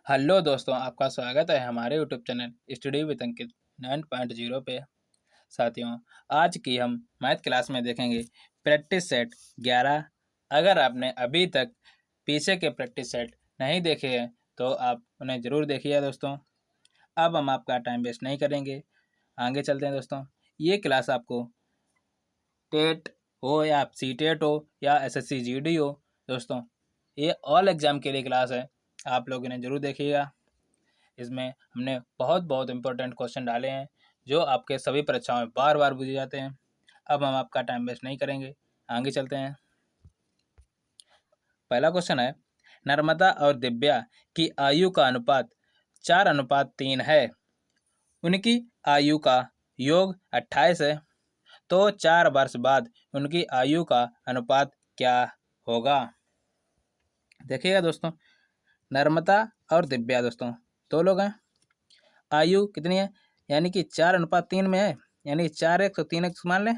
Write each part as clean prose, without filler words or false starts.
Hello दोस्तों, आपका स्वागत है हमारे यूट्यूब चैनल स्टडी विद अंकित 9.0 पे। साथियों, आज की हम मैथ क्लास में देखेंगे प्रैक्टिस सेट 11। अगर आपने अभी तक पीछे के प्रैक्टिस सेट नहीं देखे हैं तो आप उन्हें ज़रूर देखिए दोस्तों। अब हम आपका टाइम वेस्ट नहीं करेंगे, आगे चलते हैं दोस्तों। ये क्लास आपको टेट हो या सी टेट हो या SSC GD हो दोस्तों, ये ऑल एग्ज़ाम के लिए क्लास है। आप लोग इन्हें ज़रूर देखिएगा। इसमें हमने बहुत बहुत इंपॉर्टेंट क्वेश्चन डाले हैं जो आपके सभी परीक्षाओं में बार बार पूछे जाते हैं। अब हम आपका टाइम वेस्ट नहीं करेंगे, आगे चलते हैं। पहला क्वेश्चन है, नर्मदा और दिव्या की आयु का अनुपात 4:3 है। उनकी आयु का योग 28 है, तो 4 वर्ष बाद उनकी आयु का अनुपात क्या होगा। देखिएगा दोस्तों, नर्मदा और दिव्या दोस्तों दो लोग हैं। आयु कितनी है, यानी कि 4:3 में है, यानी 4x और 3x मान लें।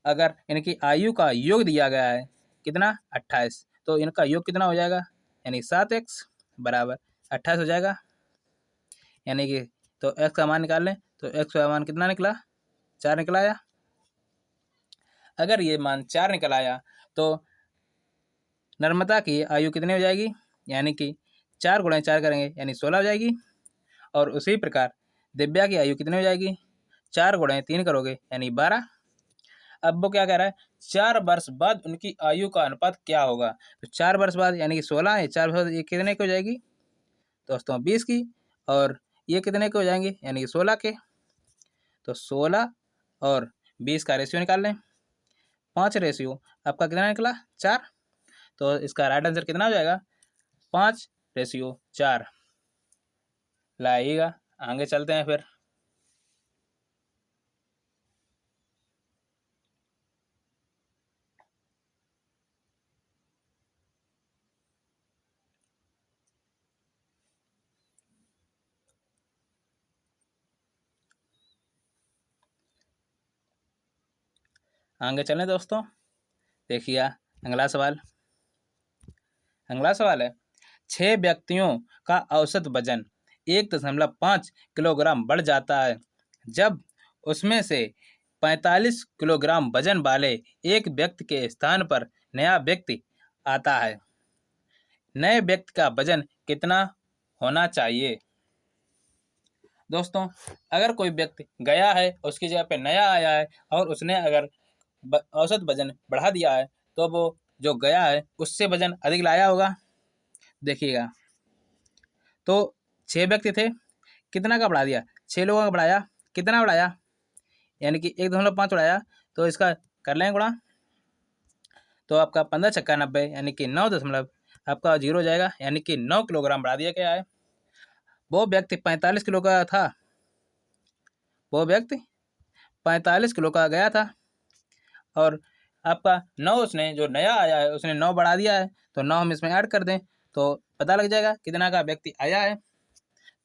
अगर इनकी आयु का योग दिया गया है कितना 28, तो इनका योग कितना हो जाएगा, यानी 7x बराबर 28 हो जाएगा। यानी कि तो x का मान निकाल लें, तो x का मान कितना निकला, 4 निकला आया। अगर ये मान 4 निकल आया तो नर्मदा की आयु कितनी हो जाएगी, यानी कि 4 गुणा 4 करेंगे यानी 16 हो जाएगी। और उसी प्रकार दिव्या की आयु कितनी हो जाएगी, 4 गुणा 3 करोगे यानी 12। अब वो क्या कह रहा है, 4 वर्ष बाद उनकी आयु का अनुपात क्या होगा। तो 4 वर्ष बाद यानी कि 16 है, 4 वर्ष बाद ये कितने की हो जाएगी दोस्तों, 20 की। और ये कितने के हो जाएंगे, यानी कि 16 के। तो 16 और 20 का रेशियो निकाल लें, 5 रेशियो आपका कितना निकला, 4। तो इसका राइट आंसर कितना हो जाएगा, 5:4 लाइएगा। आगे चलते हैं फिर। आगे चलें दोस्तों, देखिए अगला सवाल। अगला सवाल है, 6 व्यक्तियों का औसत वजन 1.5 किलोग्राम बढ़ जाता है जब उसमें से 45 किलोग्राम वजन वाले एक व्यक्ति के स्थान पर नया व्यक्ति आता है। नए व्यक्ति का वजन कितना होना चाहिए। दोस्तों, अगर कोई व्यक्ति गया है, उसकी जगह पे नया आया है और उसने अगर औसत वजन बढ़ा दिया है तो वो जो गया है उससे वजन अधिक लाया होगा। देखिएगा, तो 6 व्यक्ति थे, कितना का बढ़ा दिया, 6 लोगों का बढ़ाया, कितना बढ़ाया, यानी कि 1.5 बढ़ाया। तो इसका कर लें गुणा, तो आपका 15 छक्का 90 यानी कि 9 दशमलव आपका 0 हो जाएगा, यानी कि 9 किलोग्राम बढ़ा दिया गया है। वो व्यक्ति 45 किलो का था, वो व्यक्ति 45 किलो का गया था और आपका 9 उसने जो नया आया है उसने 9 बढ़ा दिया है, तो 9 हम इसमें ऐड कर दें तो पता लग जाएगा कितना का व्यक्ति आया है।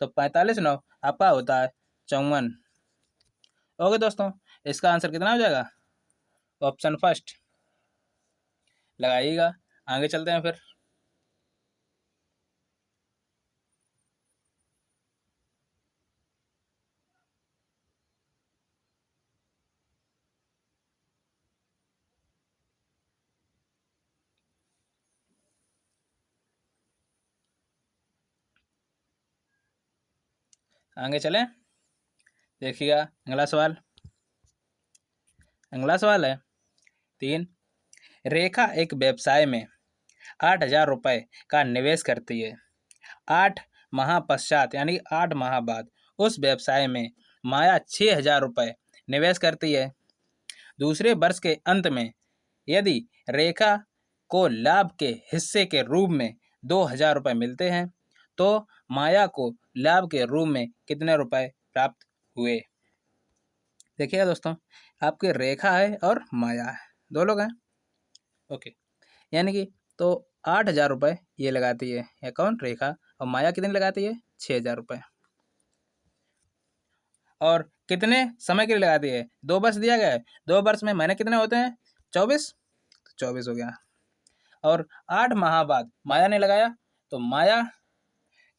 तो 45 9 आपका होता है 54। ओके दोस्तों, इसका आंसर कितना हो जाएगा, ऑप्शन फर्स्ट लगाइएगा। आगे चलते हैं फिर। आगे चलें, देखिएगा अगला सवाल। अगला सवाल है 3। रेखा एक व्यवसाय में 8,000 रुपये का निवेश करती है। 8 माह पश्चात यानी 8 माह बाद उस व्यवसाय में माया 6,000 रुपये निवेश करती है। दूसरे वर्ष के अंत में यदि रेखा को लाभ के हिस्से के रूप में 2,000 रुपये मिलते हैं तो माया को लाभ के रूप में कितने रुपए प्राप्त हुए। देखिएगा दोस्तों, आपकी रेखा है और माया है, दो लोग हैं। ओके, यानी कि तो 8,000 रुपये ये लगाती है, या कौन, रेखा। और माया कितनी लगाती है, 6,000 रुपये। और कितने समय के लिए लगाती है, 2 वर्ष दिया गया है, 2 वर्ष में महीने कितने होते हैं, 24, तो 24 हो गया। और 8 माह बाद माया ने लगाया तो माया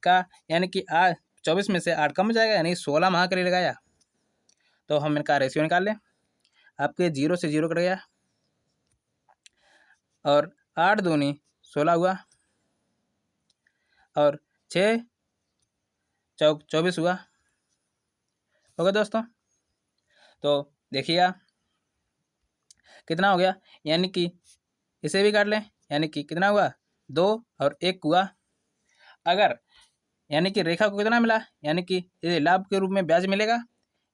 का यानी कि 24 में से 8 कम हो जाएगा, यानी 16 माह के लिए लगाया। तो हम इनका रेशियो निकाल लें। आपके 0 से 0 कट गया और 8 दूनी 16 हुआ और 6 चौक 24 हुआ। ओके दोस्तों, तो देखिएगा कितना हो गया, यानी कि इसे भी काट लें, यानी कि कितना हुआ 2 और 1 हुआ। अगर यानी कि रेखा को कितना मिला, यानी कि ये लाभ के रूप में ब्याज मिलेगा,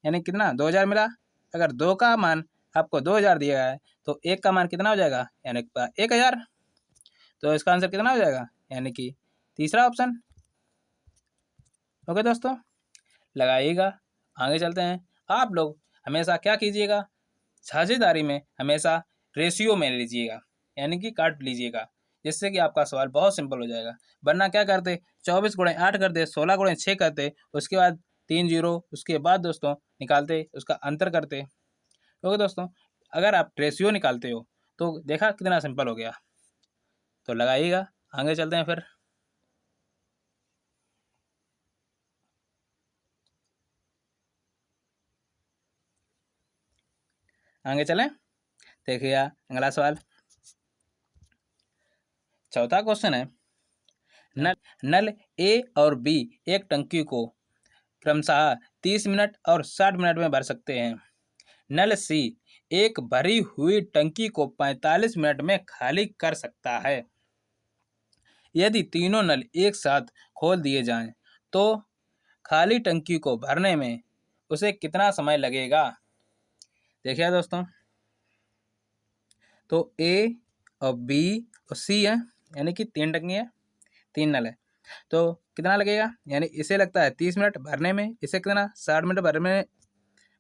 यानी कितना 2000 मिला। अगर 2 का मान आपको 2000 दिया है तो 1 का मान कितना हो जाएगा, यानी 1000। तो इसका आंसर कितना हो जाएगा, यानी कि तीसरा ऑप्शन। ओके दोस्तों, लगाइएगा। आगे चलते हैं। आप लोग हमेशा क्या कीजिएगा, साझेदारी में हमेशा रेशियो में लीजिएगा, यानी कि काट लीजिएगा, जिससे कि आपका सवाल बहुत सिंपल हो जाएगा। वरना क्या करते, 24 गुणे 8 करते, 16 गुणे 6 करते, उसके बाद 3 जीरो, उसके बाद दोस्तों निकालते, उसका अंतर करते। ओके दोस्तों, अगर आप रेशियो निकालते हो तो देखा कितना सिंपल हो गया। तो लगाइएगा। आगे चलते हैं फिर। आगे चलें, देखिए अगला सवाल। चौथा क्वेश्चन है, नल ए और बी एक टंकी को क्रमशः 30 मिनट और 60 मिनट में भर सकते हैं। नल सी एक भरी हुई टंकी को 45 मिनट में खाली कर सकता है। यदि तीनों नल एक साथ खोल दिए जाएं तो खाली टंकी को भरने में उसे कितना समय लगेगा। देखिए दोस्तों, तो ए और बी और सी है, यानी कि 3 टंकी है, 3 नल है। तो कितना लगेगा, यानी इसे लगता है 30 मिनट भरने में, इसे कितना 60 मिनट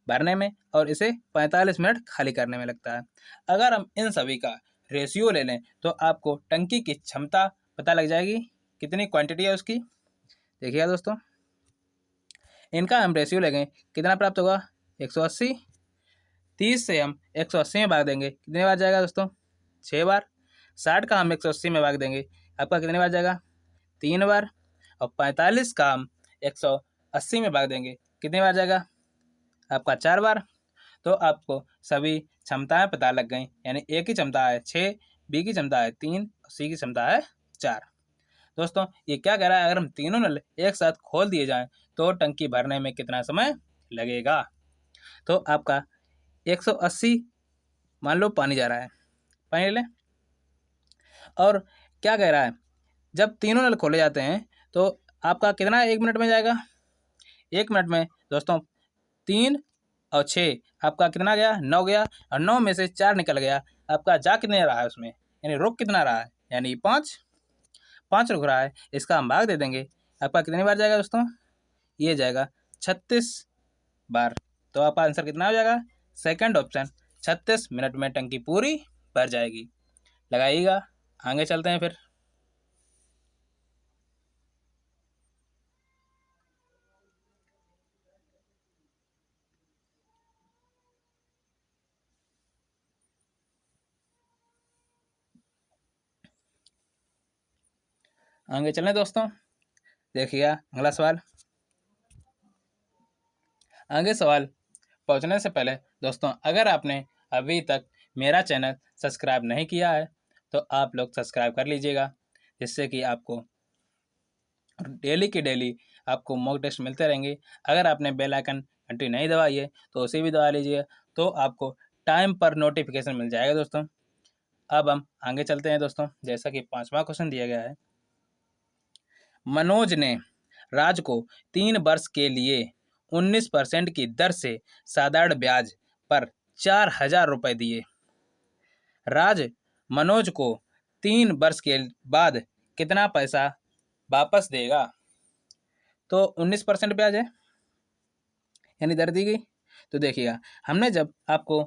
भरने में और इसे 45 मिनट खाली करने में लगता है। अगर हम इन सभी का रेशियो ले लें तो आपको टंकी की क्षमता पता लग जाएगी, कितनी क्वांटिटी है उसकी। देखिएगा दोस्तों, इनका हम रेशियो लेंगे, कितना प्राप्त होगा 180। 30 से हम 180 में भाग देंगे, कितने बार जाएगा दोस्तों 6 बार। 60 का हम 180 में भाग देंगे, आपका कितने बार जाएगा 3 बार। और 45 का हम 180 में भाग देंगे, कितने बार जाएगा आपका 4 बार। तो आपको सभी क्षमताएं पता लग गई, यानी ए की क्षमता है 6, बी की क्षमता है 3, सी की क्षमता है 4। दोस्तों ये क्या कह रहा है, अगर हम तीनों नल एक साथ खोल दिए जाएं तो टंकी भरने में कितना समय लगेगा। तो आपका 180 मान लो पानी जा रहा है, पानी ले, और क्या कह रहा है, जब तीनों नल खोले जाते हैं तो आपका कितना 1 मिनट में जाएगा। 1 मिनट में दोस्तों 3 और 6 आपका कितना गया 9 गया, और 9 में से 4 निकल गया, आपका जा कितने रहा है उसमें, यानी रुक कितना रहा है, यानी 5 रुक रहा है। इसका हम भाग दे देंगे, आपका कितनी बार जाएगा दोस्तों, ये जाएगा 36 बार। तो आपका आंसर कितना हो जाएगा, सेकंड ऑप्शन, 36 मिनट में टंकी पूरी भर जाएगी। लगाइएगा। आगे चलते हैं फिर। आगे चलें दोस्तों, देखिएगा अगला सवाल। आगे सवाल पहुंचने से पहले दोस्तों, अगर आपने अभी तक मेरा चैनल सब्सक्राइब नहीं किया है तो आप लोग सब्सक्राइब कर लीजिएगा, जिससे कि आपको डेली की डेली आपको मॉक टेस्ट मिलते रहेंगे। अगर आपने बेल आइकन घंटी नहीं दबाई है तो उसे भी दबा लीजिए, तो आपको टाइम पर नोटिफिकेशन मिल जाएगा दोस्तों। अब हम आगे चलते हैं दोस्तों, जैसा कि 5वां क्वेश्चन दिया गया है। मनोज ने राज को 3 वर्ष के लिए 19% की दर से साधारण ब्याज पर 4000 रुपये दिए। राज मनोज को 3 वर्ष के बाद कितना पैसा वापस देगा। तो 19% ब्याज है, यानी दर दी गई। तो देखिएगा, हमने जब आपको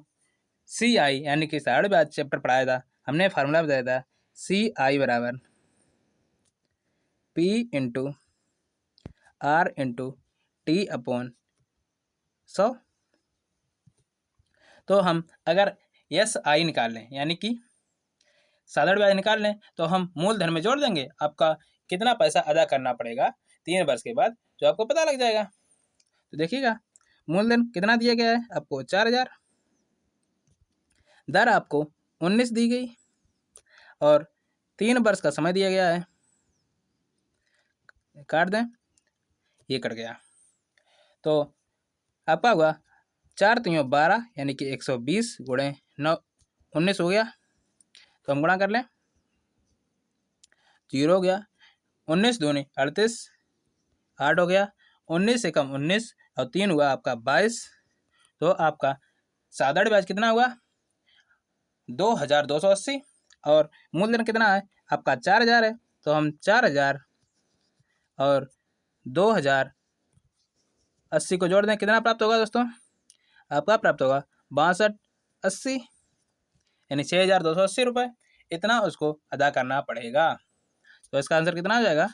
CI यानी कि साधारण ब्याज चैप्टर पढ़ाया था, हमने फार्मूला बताया था CI बराबर P into R into T upon 100। तो हम अगर SI निकाल लें, यानी कि साधारण ब्याज निकाल लें, तो हम मूलधन में जोड़ देंगे, आपका कितना पैसा अदा करना पड़ेगा 3 वर्ष के बाद, जो आपको पता लग जाएगा। तो देखिएगा, मूलधन कितना दिया गया है आपको 4000, दर आपको 19 दी गई और 3 वर्ष का समय दिया गया है। काट दें, ये कट गया। तो आपका हुआ 4 3 12 यानी कि 120 गुणे 9 19 हो गया। तो हम गुणा कर लें, 0 हो गया, 19 दूनी 38, 8 हो गया, 19 से कम 19 और 3 हुआ आपका 22। तो आपका साधारण ब्याज कितना हुआ 2280 और मूलधन कितना है आपका 4000 है। तो हम 4000 और 2080 को जोड़ दें, कितना प्राप्त होगा दोस्तों, आपका प्राप्त होगा 6280 यानी 6280 रुपये। इतना उसको अदा करना पड़ेगा। तो इसका आंसर कितना हो जाएगा,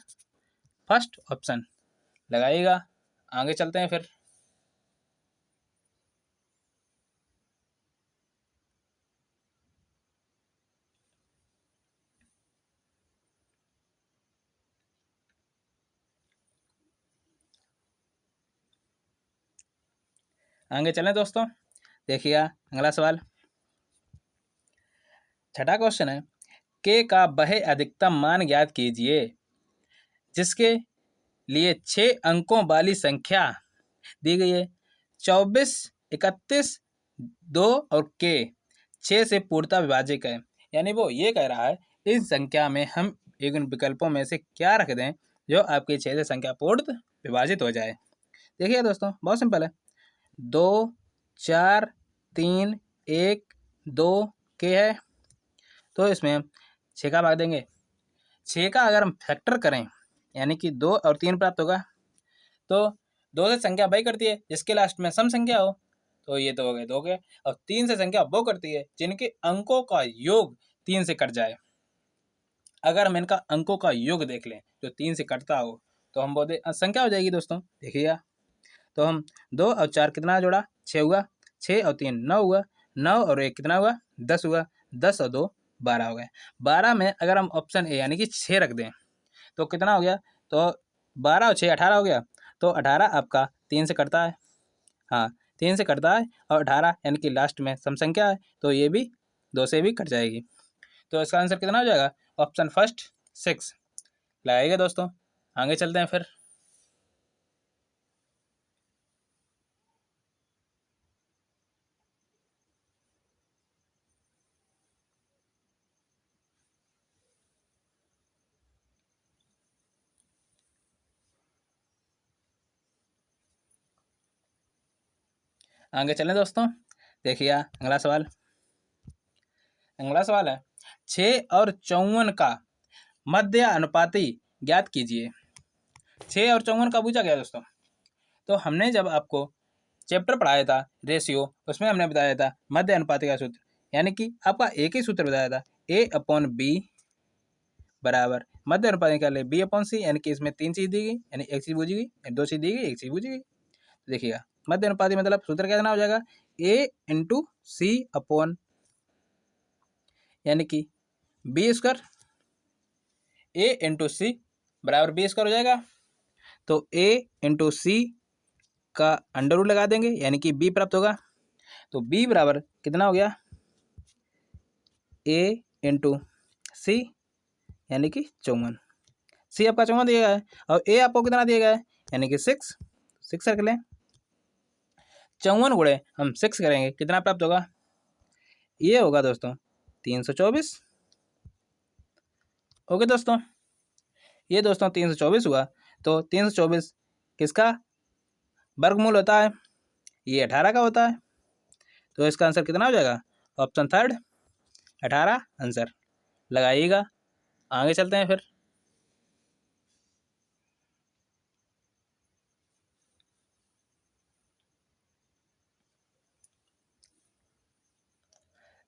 फर्स्ट ऑप्शन लगाइएगा। आगे चलते हैं फिर। आगे चलें दोस्तों, देखिएगा अगला सवाल। छठा क्वेश्चन है, के का वह अधिकतम मान ज्ञात कीजिए जिसके लिए 6 अंकों वाली संख्या दी गई है। 24, 31, 2 और के 6 से पूर्णतः विभाजक है। यानी वो ये कह रहा है इस संख्या में हम एक विकल्पों में से क्या रख दें जो आपकी 6 से संख्या पूर्ण विभाजित हो जाए। देखिए दोस्तों, बहुत सिंपल है, 2 4 3 1 2 के है। तो इसमें हम 6 का भाग देंगे। 6 का अगर हम फैक्टर करें यानी कि 2 और 3 प्राप्त होगा। तो 2 से संख्या वही करती है जिसके लास्ट में सम संख्या हो, तो ये तो हो गए 2 के। और 3 से संख्या वो करती है जिनके अंकों का योग 3 से कट जाए। अगर हम इनका अंकों का योग देख लें जो 3 से कटता हो तो हम बोलते संख्या हो जाएगी दोस्तों। देखिएगा, तो हम 2 और 4 कितना जोड़ा, 6 हुआ, 6 और 3 9 हुआ, 9 और 1 कितना हुआ 10 हुआ, 10 और 2 12 हो गए। 12 में अगर हम ऑप्शन ए यानी कि 6 रख दें तो कितना हो गया, तो 12 और 6 18 हो गया। तो 18 आपका 3 से कटता है, हाँ 3 से कटता है और 18 यानी कि लास्ट में सम संख्या है, तो ये भी 2 से भी कट जाएगी। तो इसका आंसर कितना हो जाएगा, ऑप्शन फर्स्ट 6 लगाइएगा दोस्तों। आगे चलते हैं फिर। आगे चलें दोस्तों, देखिए अगला सवाल। अगला सवाल है 6 और 54 का मध्य अनुपाती ज्ञात कीजिए। 6 और 54 का पूछा गया दोस्तों। तो हमने जब आपको चैप्टर पढ़ाया था रेशियो, उसमें हमने बताया था मध्य अनुपाती का सूत्र, यानी कि आपका एक ही सूत्र बताया था, A/B बराबर मध्य अनुपात निकाल ले B/C, यानी कि इसमें 3 चीज दी गई, यानी एक चीज बूझी गई, 2 चीज दी गई, एक चीज बूझी गई। देखिएगा मध्य अनुपाती मतलब सूत्र कितना हो जाएगा, A/C यानी कि B², A/C बराबर B² हो जाएगा। तो A/C का अंडर रूट लगा देंगे यानी कि B प्राप्त होगा। तो B बराबर कितना हो गया, A/C यानी कि 54। C आपका 54 दिया गया है और A आपको कितना दिया गया है यानी कि 6 रख लें। 54 गुणे हम 6 करेंगे, कितना प्राप्त होगा, ये होगा दोस्तों 324। ओके दोस्तों, ये दोस्तों 324 हुआ। तो 324 किसका वर्गमूल होता है, ये 18 का होता है। तो इसका आंसर कितना हो जाएगा, ऑप्शन थर्ड 18 आंसर लगाइएगा। आगे चलते हैं फिर।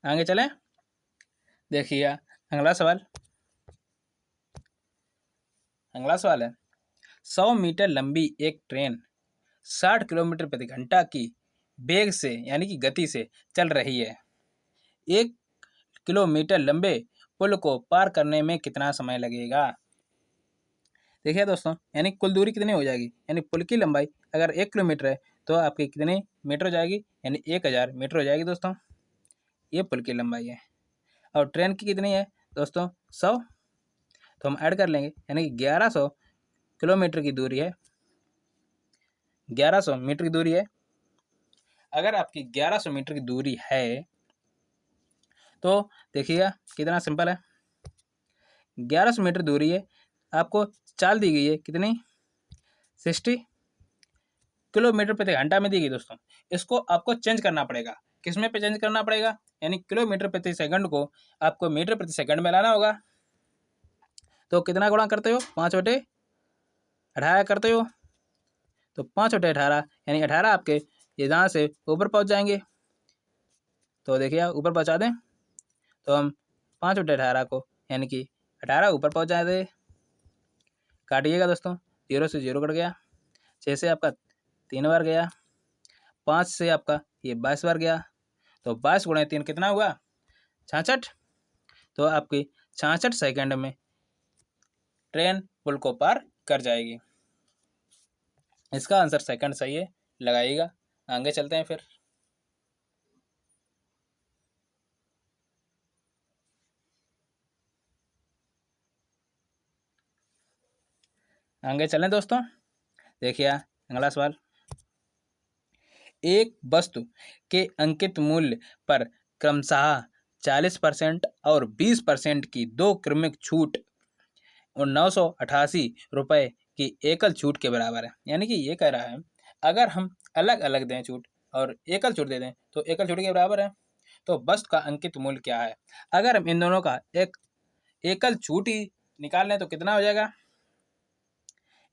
आगे चलें, देखिए अगला सवाल। अगला सवाल है 100 मीटर लंबी एक ट्रेन 60 किलोमीटर प्रति घंटा की वेग से यानी कि गति से चल रही है। 1 किलोमीटर लंबे पुल को पार करने में कितना समय लगेगा। देखिए दोस्तों, यानी कुल दूरी कितनी हो जाएगी, यानी पुल की लंबाई अगर 1 किलोमीटर है तो आपकी कितनी मीटर हो जाएगी, यानी 1000 मीटर हो जाएगी दोस्तों। ये पुल की लंबाई है। और ट्रेन की कितनी है दोस्तों, 100, तो हम ऐड कर लेंगे, यानी कि 1100 किलोमीटर की दूरी है, 1100 मीटर की दूरी है। अगर आपकी 1100 मीटर की दूरी है तो देखिएगा कितना सिंपल है। 1100 मीटर दूरी है, आपको चाल दी गई है कितनी, 60 किलोमीटर प्रति घंटा में दी गई दोस्तों। इसको आपको चेंज करना पड़ेगा, किसमें पे चेंज करना पड़ेगा, यानी किलोमीटर प्रति सेकंड को आपको मीटर प्रति सेकंड में लाना होगा। तो कितना गुणा करते हो, 5/18 करते हो, तो 5/18 यानी 18 आपके ये जहाँ से ऊपर पहुँच जाएंगे। तो देखिए ऊपर पहुँचा दें तो हम 5/18 को यानी कि 18 ऊपर पहुँच जाते, काटिएगा दोस्तों, 0 से 0 कट गया, 6 से आपका 3 बार गया, 5 से आपका ये 22 बार गया, तो 22 गुणा 3 कितना हुआ, 66। तो आपकी 66 सेकंड में ट्रेन पुल को पार कर जाएगी। इसका आंसर सेकंड सही है, लगाइएगा। आगे चलते हैं फिर। आगे चलें दोस्तों, देखिए अगला सवाल। एक वस्तु के अंकित मूल्य पर क्रमशः 40% और 20% की दो क्रमिक छूट और 988 रुपये की एकल छूट के बराबर है। यानी कि ये कह रहा है अगर हम अलग अलग दें छूट और एकल छूट दे दें तो एकल छूट के बराबर है। तो वस्तु का अंकित मूल्य क्या है, अगर हम इन दोनों का एक एकल छूट ही निकाल लें तो कितना हो जाएगा।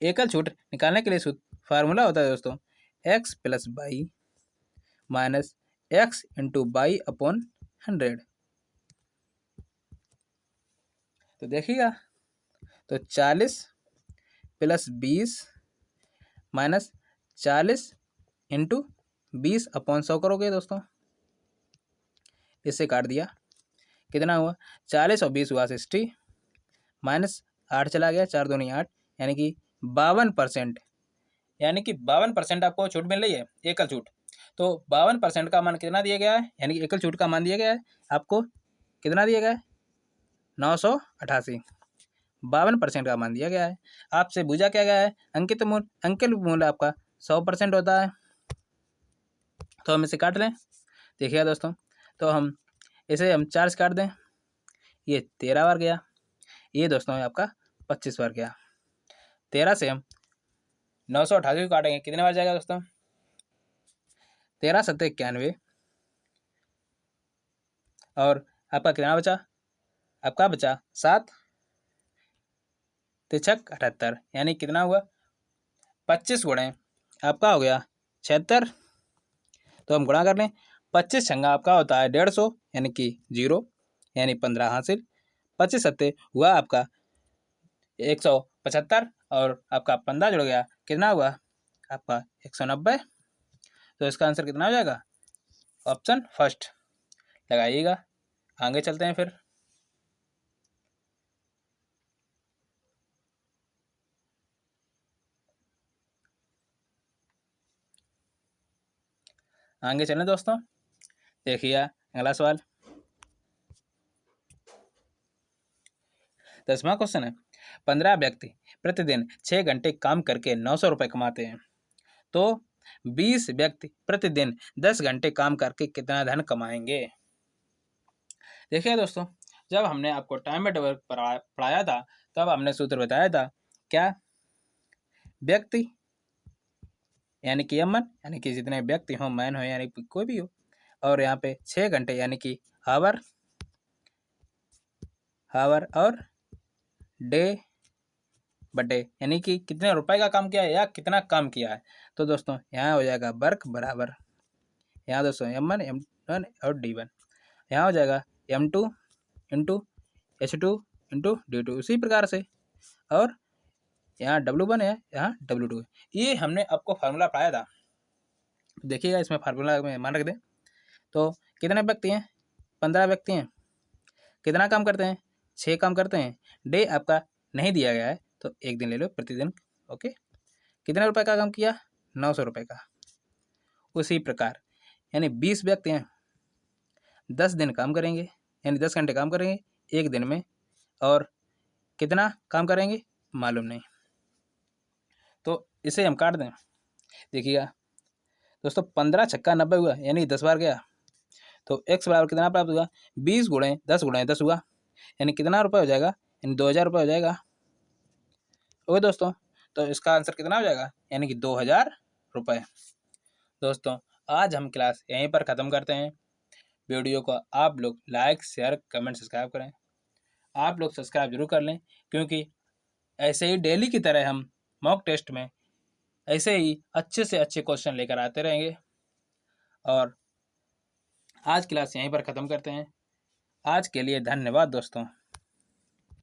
एकल छूट निकालने के लिए फार्मूला होता है दोस्तों, x + y minus x × y/100। तो देखिएगा, तो 40 + 20 माइनस 40 × 20/100 करोगे दोस्तों, इससे काट दिया, कितना हुआ 40 और 20 हुआ 60, माइनस 8 चला गया, 4 दूनी 8, यानी कि 52%, यानी कि 52% आपको छूट मिल रही है, एकल छूट। तो 52% का मान कितना दिया गया है, यानी कि एकल छूट का मान दिया गया है आपको, कितना दिया गया है 988, 52% का मान दिया गया है। आपसे पूछा क्या गया है, अंकित मूल्य आपका 100% होता है। तो हम इसे काट लें, देखिएगा दोस्तों, तो हम इसे 4 से काट दें, ये 13 बार गया, ये दोस्तों आपका 25 बार गया। 13 से हम 988 को काटेंगे, कितने बार जाएगा दोस्तों, 13 × 7 = 91, और आपका कितना बचा, आपका बचा 7 × 3 = 78, यानी कितना हुआ 25 गुणे आपका हो गया 76। तो हम गुणा कर लें, 25 छंगा आपका होता है 150, यानी कि 0, यानी 15 हासिल, 25 सत्ते हुआ आपका 175, और आपका 15 जुड़ गया, कितना हुआ आपका 190। तो इसका आंसर कितना हो जाएगा, ऑप्शन फर्स्ट, लगाइएगा। आगे चलते हैं फिर। आगे चलें दोस्तों, देखिए अगला सवाल, 10वां क्वेश्चन है, 15 व्यक्ति प्रतिदिन 6 घंटे काम करके 900 रुपये कमाते हैं, तो 20 व्यक्ति प्रतिदिन 10 घंटे काम करके कितना धन कमाएंगे। देखिए दोस्तों, जब हमने आपको टाइम एट वर्क पढ़ाया था तब हमने सूत्र बताया था, क्या, व्यक्ति यानी कि एमन, यानी कि जितने व्यक्ति हो, मैन हो यानी कोई भी हो, और यहाँ पे 6 घंटे यानी कि हावर और डे बटे, यानी कि कितने रुपए का काम किया है या कितना काम किया है। तो दोस्तों यहाँ हो जाएगा वर्क बराबर, यहाँ दोस्तों M1 M1 और D1, यहाँ हो जाएगा M2 × H2 × D2, उसी प्रकार से, और यहाँ W1 है, यहाँ W2 है। ये हमने आपको फार्मूला पढ़ाया था, देखिएगा इसमें फार्मूला में मान रख दें। तो कितने व्यक्ति हैं, 15 व्यक्ति हैं, कितना काम करते हैं, 6 काम करते हैं, डे आपका नहीं दिया गया है तो 1 दिन ले लो प्रतिदिन। ओके, कितने रुपए का काम किया? 900 रुपये का। उसी प्रकार यानी 20 व्यक्ति हैं, 10 दिन काम करेंगे, यानी 10 घंटे काम करेंगे एक दिन में, और कितना काम करेंगे मालूम नहीं। तो इसे हम काट दें। देखिएगा दोस्तों, 15 छक्का 90 हुआ, यानी 10 बार गया, तो x बराबर कितना प्राप्त हुआ? 20 गुणे 10 हुआ, यानी कितना रुपये हो जाएगा? यानी 2000 रुपये हो जाएगा। ओके दोस्तों, तो इसका आंसर कितना हो जाएगा? यानी कि 2000 रुपये। दोस्तों, आज हम क्लास यहीं पर ख़त्म करते हैं। वीडियो को आप लोग लाइक, शेयर, कमेंट, सब्सक्राइब करें। आप लोग सब्सक्राइब जरूर कर लें, क्योंकि ऐसे ही डेली की तरह हम मॉक टेस्ट में ऐसे ही अच्छे से अच्छे क्वेश्चन लेकर आते रहेंगे। और आज क्लास यहीं पर ख़त्म करते हैं। आज के लिए धन्यवाद दोस्तों।